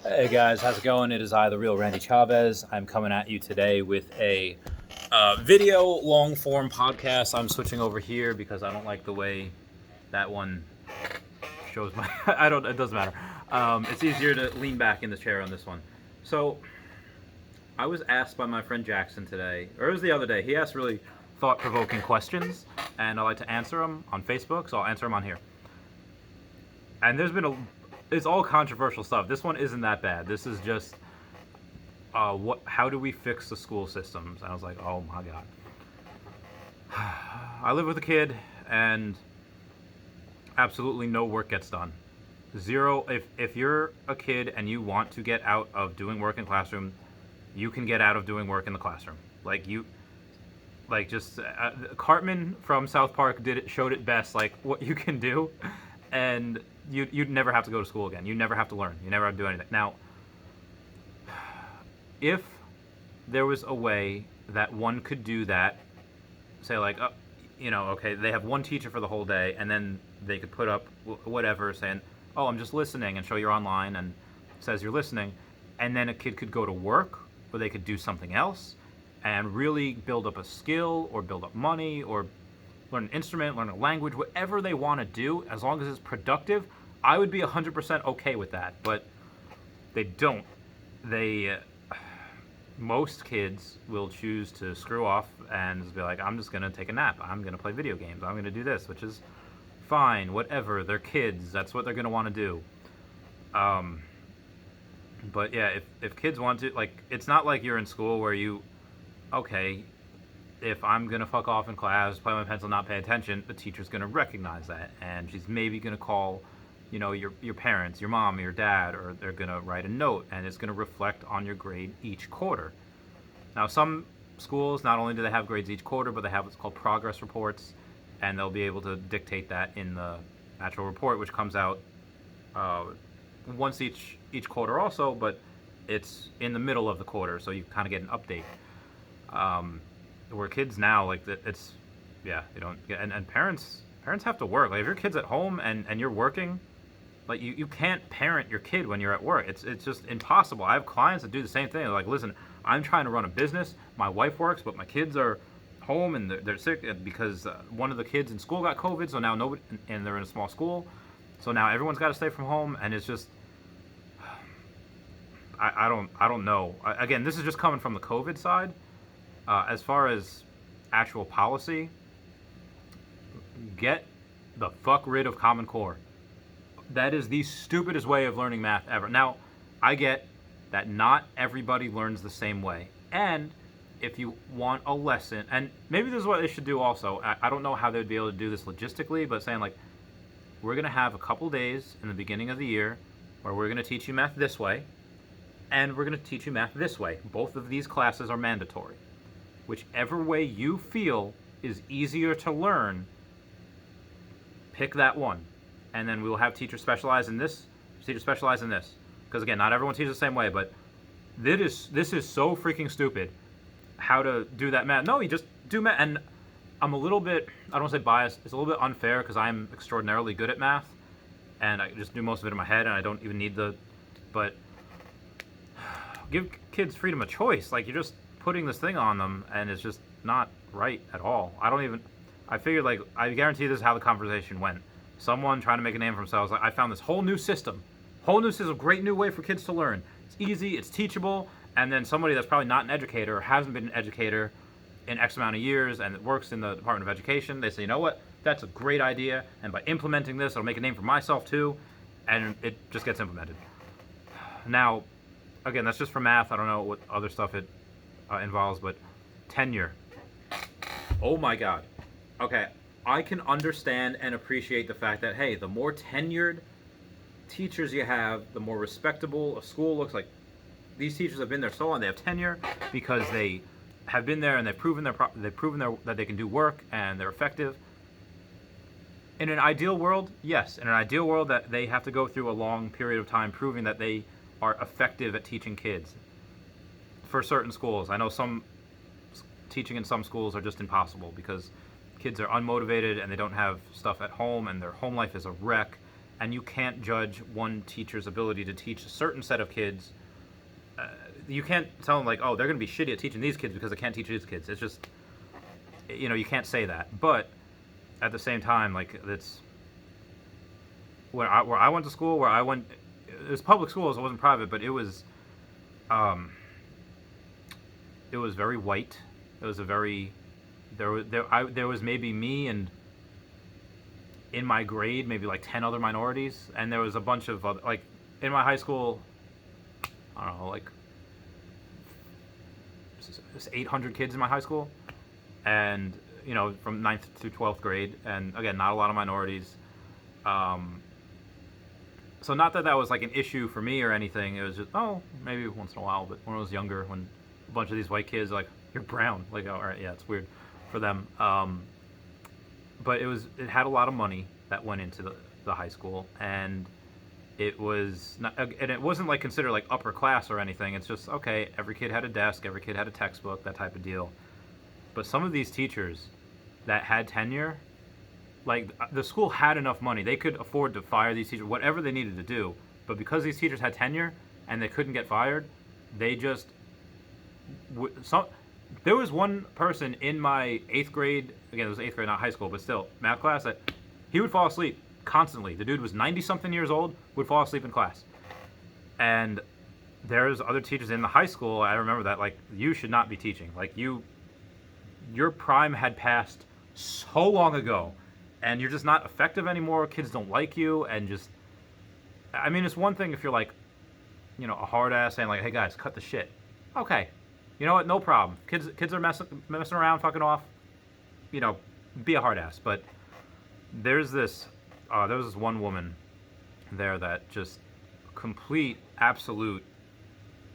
Hey guys, how's it going? It is I, the real Randy Chavez. I'm coming at you today with a video long form podcast. I'm switching over here because I don't like the way that one shows my. I don't. It doesn't matter. It's easier to lean back in the chair on this one. So I was asked by my friend Jackson today, or it was the other day. He asked really thought provoking questions, and I like to answer them on Facebook, so I'll answer them on here. And there's been it's all controversial stuff. This one isn't that bad. This is just how do we fix the school systems? And I was like, oh my god. I live with a kid, and absolutely no work gets done. Zero. If you're a kid and you want to get out of doing work in classroom, you can get out of doing work in the classroom. Cartman from South Park showed it best. Like what you can do, and you'd never have to go to school again. You never have to learn. You never have to do anything. Now, if there was a way that one could do that, say like, okay, they have one teacher for the whole day, and then they could put up whatever saying, oh, I'm just listening, and show you're online and says you're listening, and then a kid could go to work, or they could do something else, and really build up a skill, or build up money, or learn an instrument, learn a language, whatever they want to do, as long as it's productive, I would be 100% okay with that. But they don't. Most kids will choose to screw off and just be like, I'm just going to take a nap. I'm going to play video games. I'm going to do this, which is fine, whatever. They're kids. That's what they're going to want to do. But yeah, if kids want to, like, it's not like you're in school where okay, if I'm going to fuck off in class, play my pencil, not pay attention, the teacher's going to recognize that. And she's maybe going to call, your parents, your mom, or your dad, or they're going to write a note, and it's going to reflect on your grade each quarter. Now, some schools, not only do they have grades each quarter, but they have what's called progress reports, and they'll be able to dictate that in the actual report, which comes out once each quarter also, but it's in the middle of the quarter, so you kind of get an update. Where kids now, like, it's, yeah, you don't get, and parents have to work. Like, if your kid's at home and you're working, like, you can't parent your kid when you're at work. It's just impossible. I have clients that do the same thing. They're like, listen, I'm trying to run a business. My wife works, but my kids are home and they're sick because one of the kids in school got COVID. So now nobody, and they're in a small school. So now everyone's got to stay from home, and it's just, I don't know. Again, this is just coming from the COVID side. As far as actual policy, get the fuck rid of Common Core. That is the stupidest way of learning math ever. Now, I get that not everybody learns the same way. And if you want a lesson, and maybe this is what they should do also. I don't know how they'd be able to do this logistically, but saying like, we're going to have a couple days in the beginning of the year where we're going to teach you math this way, and we're going to teach you math this way. Both of these classes are mandatory. Whichever way you feel is easier to learn, pick that one. And then we'll have teachers specialize in this, teachers specialize in this. Because again, not everyone teaches the same way, but this is so freaking stupid how to do that math. No, you just do math. And I'm a little bit, I don't want to say biased, it's a little bit unfair because I'm extraordinarily good at math. And I just do most of it in my head, and I don't even need but give kids freedom of choice. Like, you're just putting this thing on them, and it's just not right at all. I figured, like, I guarantee this is how the conversation went. Someone trying to make a name for themselves, like, I found this whole new system, great new way for kids to learn. It's easy, it's teachable, and then somebody that's probably not an educator or hasn't been an educator in X amount of years and works in the Department of Education, they say, you know what, that's a great idea, and by implementing this, I'll make a name for myself too, and it just gets implemented. Now, again, that's just for math. I don't know what other stuff it involves, but tenure. Oh my god. Okay, I can understand and appreciate the fact that, hey, the more tenured teachers you have, the more respectable a school looks. Like, these teachers have been there so long, they have tenure because they have been there and they've proven that they can do work and they're effective. In an ideal world, yes. In an ideal world, that they have to go through a long period of time proving that they are effective at teaching kids. For certain schools, I know some teaching in some schools are just impossible because kids are unmotivated and they don't have stuff at home and their home life is a wreck and you can't judge one teacher's ability to teach a certain set of kids. You can't tell them like, oh, they're going to be shitty at teaching these kids because they can't teach these kids. It's just, you can't say that. But at the same time, like, it's where I went to school, it was public schools, it wasn't private, but it was very white. It was a very there was maybe me and in my grade maybe like 10 other minorities, and there was a bunch of other, like in my high school, I don't know, like 800 kids in my high school, and from 9th through 12th grade, and again, not a lot of minorities. So not that was like an issue for me or anything. It was just, maybe once in a while. But when I was younger, when a bunch of these white kids are like, you're brown, like, oh, all right, yeah, it's weird for them. But it had a lot of money that went into the high school, and it was not, and it wasn't like considered like upper class or anything. It's just, okay, every kid had a desk, every kid had a textbook, that type of deal. But some of these teachers that had tenure, like, the school had enough money. They could afford to fire these teachers, whatever they needed to do. But because these teachers had tenure and they couldn't get fired, they just... There was one person in my 8th grade, again, it was 8th grade, not high school, but still, math class, that he would fall asleep constantly. The dude was 90-something years old, would fall asleep in class. And there's other teachers in the high school, I remember that, like, you should not be teaching. Like, your prime had passed so long ago, and you're just not effective anymore. Kids don't like you, and just, I mean, it's one thing if you're like, a hard ass saying like, hey guys, cut the shit. Okay, you know what? No problem. Kids are messing around, fucking off. Be a hard ass. But there was this one woman there that just complete, absolute,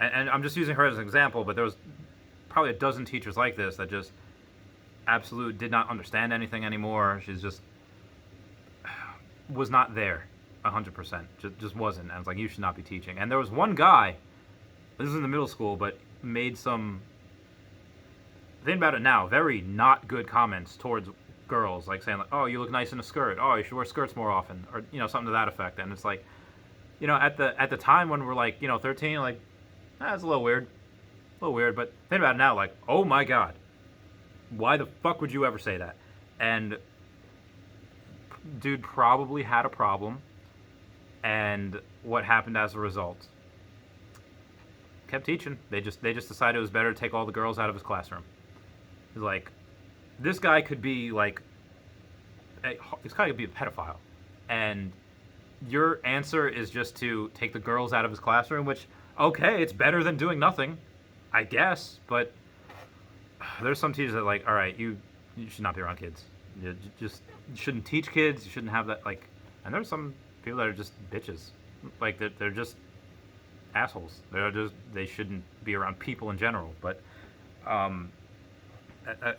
and I'm just using her as an example, but there was probably a dozen teachers like this that just absolute did not understand anything anymore. She's just was not there 100%. Just wasn't. And I was like, you should not be teaching. And there was one guy, this is in the middle school, but made some, think about it now, very not good comments towards girls, like saying like, oh, you look nice in a skirt, oh, you should wear skirts more often, or something to that effect. And it's like, at the time when we're like 13, like, that's a little weird, but think about it now, like, oh my god, why the fuck would you ever say that? And dude probably had a problem, and what happened as a result? Kept teaching. They just decided it was better to take all the girls out of his classroom. He's like, this guy could be like, this guy could be a pedophile, and your answer is just to take the girls out of his classroom, which, okay, it's better than doing nothing, I guess, but there's some teachers that are like, all right, you should not be around kids. You shouldn't teach kids. You shouldn't have that, like, and there's some people that are just bitches. Like, they're just assholes. They shouldn't be around people in general. But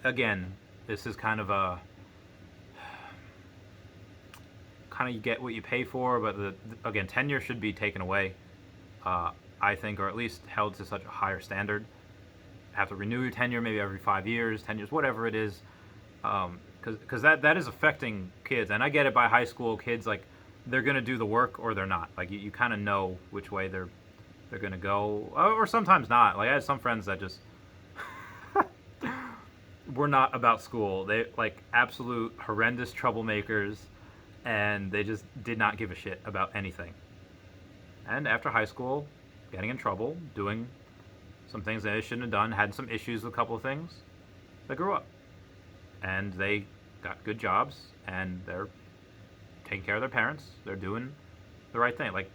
again, this is kind of you get what you pay for. But again, tenure should be taken away, I think, or at least held to such a higher standard. Have to renew your tenure maybe every 5 years, 10 years, whatever it is, because that is affecting kids. And I get it, by high school kids, like, they're gonna do the work or they're not. Like, you kind of know which way they're gonna go, or sometimes not. Like, I had some friends that just were not about school. They, like, absolute horrendous troublemakers, and they just did not give a shit about anything. And after high school, getting in trouble, doing some things they shouldn't have done, had some issues with a couple of things, they grew up. And they got good jobs, and they're taking care of their parents. They're doing the right thing. Like,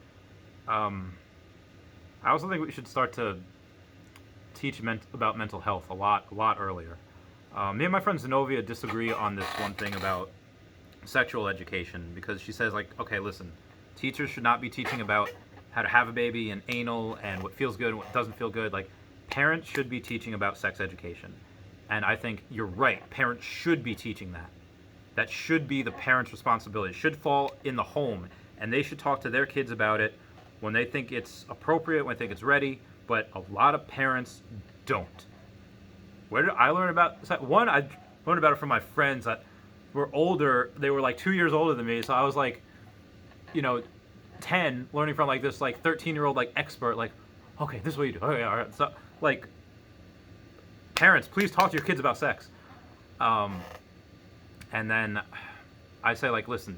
I also think we should start to teach about mental health a lot earlier. Me and my friend Zenobia disagree on this one thing about sexual education, because she says, like, okay, listen, teachers should not be teaching about how to have a baby and anal and what feels good and what doesn't feel good. Like, parents should be teaching about sex education. And I think you're right. Parents should be teaching that. That should be the parents' responsibility. It should fall in the home. And they should talk to their kids about it when they think it's appropriate, when they think it's ready. But a lot of parents don't. Where did I learn about that? One, I learned about it from my friends that were older. They were like 2 years older than me. So I was like, you know, 10 learning from like this like 13-year-old like expert, like, okay, this is what you do. Okay, all right. So like, parents, please talk to your kids about sex. Um, and then I say like, listen,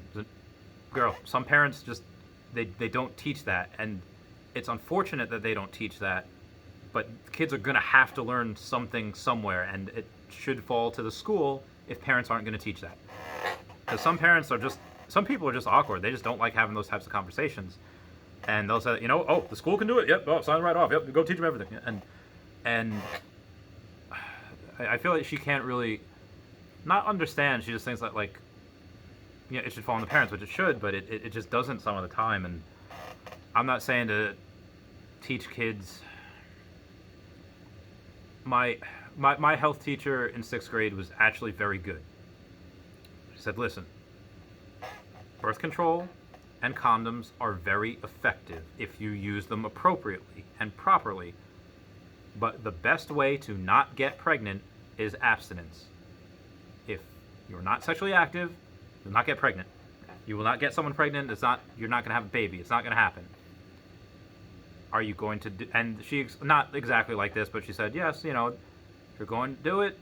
girl, some parents just they don't teach that, and it's unfortunate that they don't teach that, but kids are going to have to learn something somewhere, and it should fall to the school if parents aren't going to teach that. Because some people are just awkward. They just don't like having those types of conversations, and they'll say, oh, the school can do it. Yep, oh, sign right off. Yep, go teach them everything. And I feel like she can't really not understand. She just thinks that like, it should fall on the parents, which it should, but it just doesn't some of the time. And I'm not saying to teach kids. My health teacher in 6th grade was actually very good. She said, listen, birth control and condoms are very effective if you use them appropriately and properly. But the best way to not get pregnant is abstinence. If you're not sexually active, you'll not get pregnant. You will not get someone pregnant. You're not going to have a baby. It's not going to happen. Are you going to do, and she, not exactly like this, but she said, yes, if you're going to do it,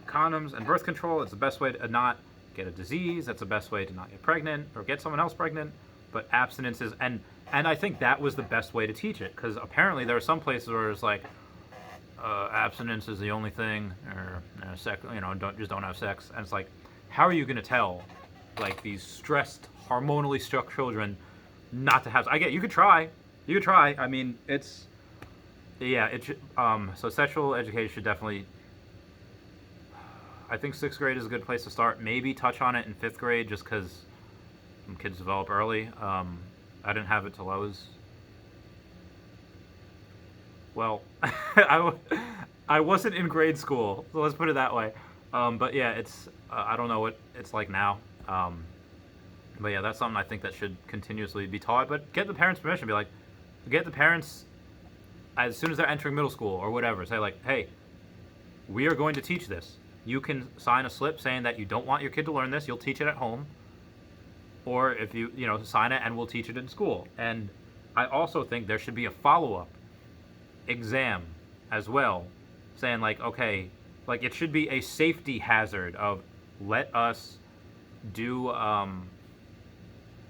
condoms and birth control, it's the best way to not get a disease. That's the best way to not get pregnant or get someone else pregnant. But abstinence is, and I think that was the best way to teach it, because apparently there are some places where it's like, abstinence is the only thing, or don't have sex. And it's like, how are you going to tell, like, these stressed, hormonally struck children not to have? I get, you could try. I mean, so sexual education should definitely, I think 6th grade is a good place to start. Maybe touch on it in 5th grade, just because some kids develop early. I didn't have it till I was, well, I wasn't in grade school, so let's put it that way. But yeah, it's, I don't know what it's like now. But yeah, that's something I think that should continuously be taught. But get the parents' permission. Be like, get the parents, as soon as they're entering middle school or whatever, say like, hey, we are going to teach this. You can sign a slip saying that you don't want your kid to learn this. You'll teach it at home. Or if you sign it, and we'll teach it in school. And I also think there should be a follow-up exam as well, saying like, okay, like it should be a safety hazard of, let us do,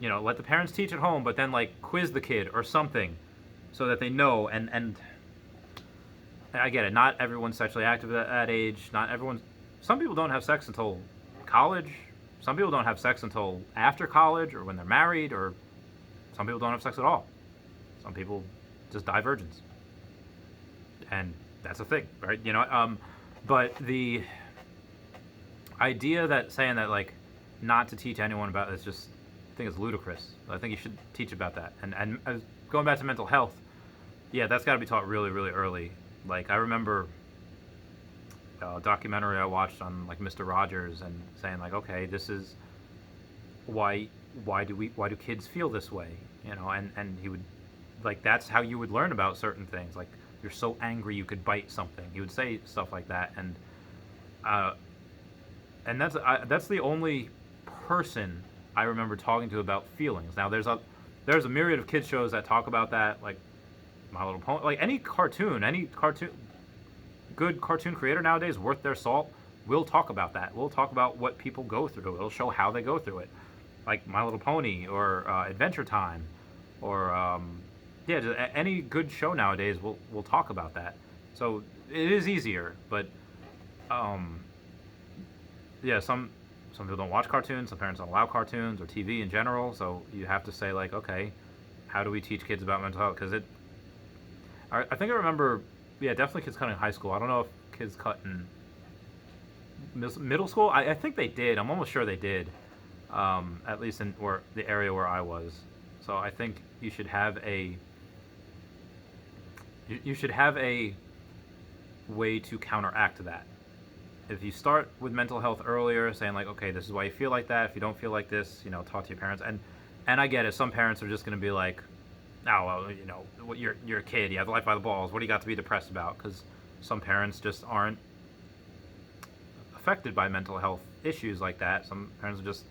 let the parents teach at home, but then like quiz the kid or something, so that they know. And I get it. Not everyone's sexually active at that age. Some people don't have sex until college. Some people don't have sex until after college or when they're married, or some people don't have sex at all. Some people just die virgins. And that's a thing, right? But the idea that saying that like not to teach anyone about this, just, I think it's ludicrous. I think you should teach about that. And going back to mental health, yeah, that's got to be taught really, really early. Like I remember a documentary I watched on like Mr. Rogers, and saying like, okay, this is why do kids feel this way, and he would, like, that's how you would learn about certain things. Like, you're so angry you could bite something. He would say stuff like that, and that's the only person I remember talking to about feelings. Now there's a myriad of kids shows that talk about that, like My Little Pony, like any good cartoon creator nowadays worth their salt will talk about that. We'll talk about what people go through. It'll show how they go through it, like My Little Pony or Adventure Time, or just any good show nowadays will talk about that. So it is easier, but some people don't watch cartoons. Some parents don't allow cartoons or TV in general. So you have to say like, okay, how do we teach kids about mental health? Because I think I remember, definitely kids cut in high school. I don't know if kids cut in middle school. I think they did. I'm almost sure they did, at least in the area where I was. So I think you should have a way to counteract that. If you start with mental health earlier, saying like, okay, this is why you feel like that. If you don't feel like this, talk to your parents. And I get it. Some parents are just going to be like, oh, well, you're a kid. You have life by the balls. What do you got to be depressed about? Because some parents just aren't affected by mental health issues like that. Some parents are just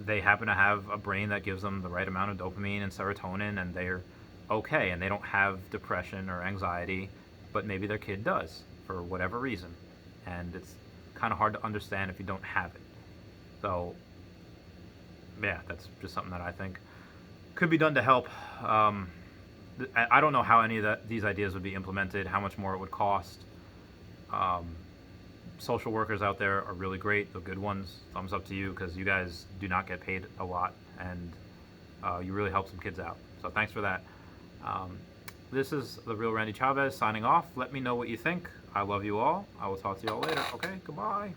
they happen to have a brain that gives them the right amount of dopamine and serotonin, and they're okay, and they don't have depression or anxiety, but maybe their kid does for whatever reason, and it's kind of hard to understand if you don't have it. So, yeah, that's just something that I think could be done to help. I don't know how any of these ideas would be implemented, how much more it would cost. Um, Social workers out there are really great, the good ones. Thumbs up to you, because you guys do not get paid a lot, and you really help some kids out. So thanks for that. This is the real Randy Chavez signing off. Let me know what you think. I love you all. I will talk to you all later. Okay, goodbye.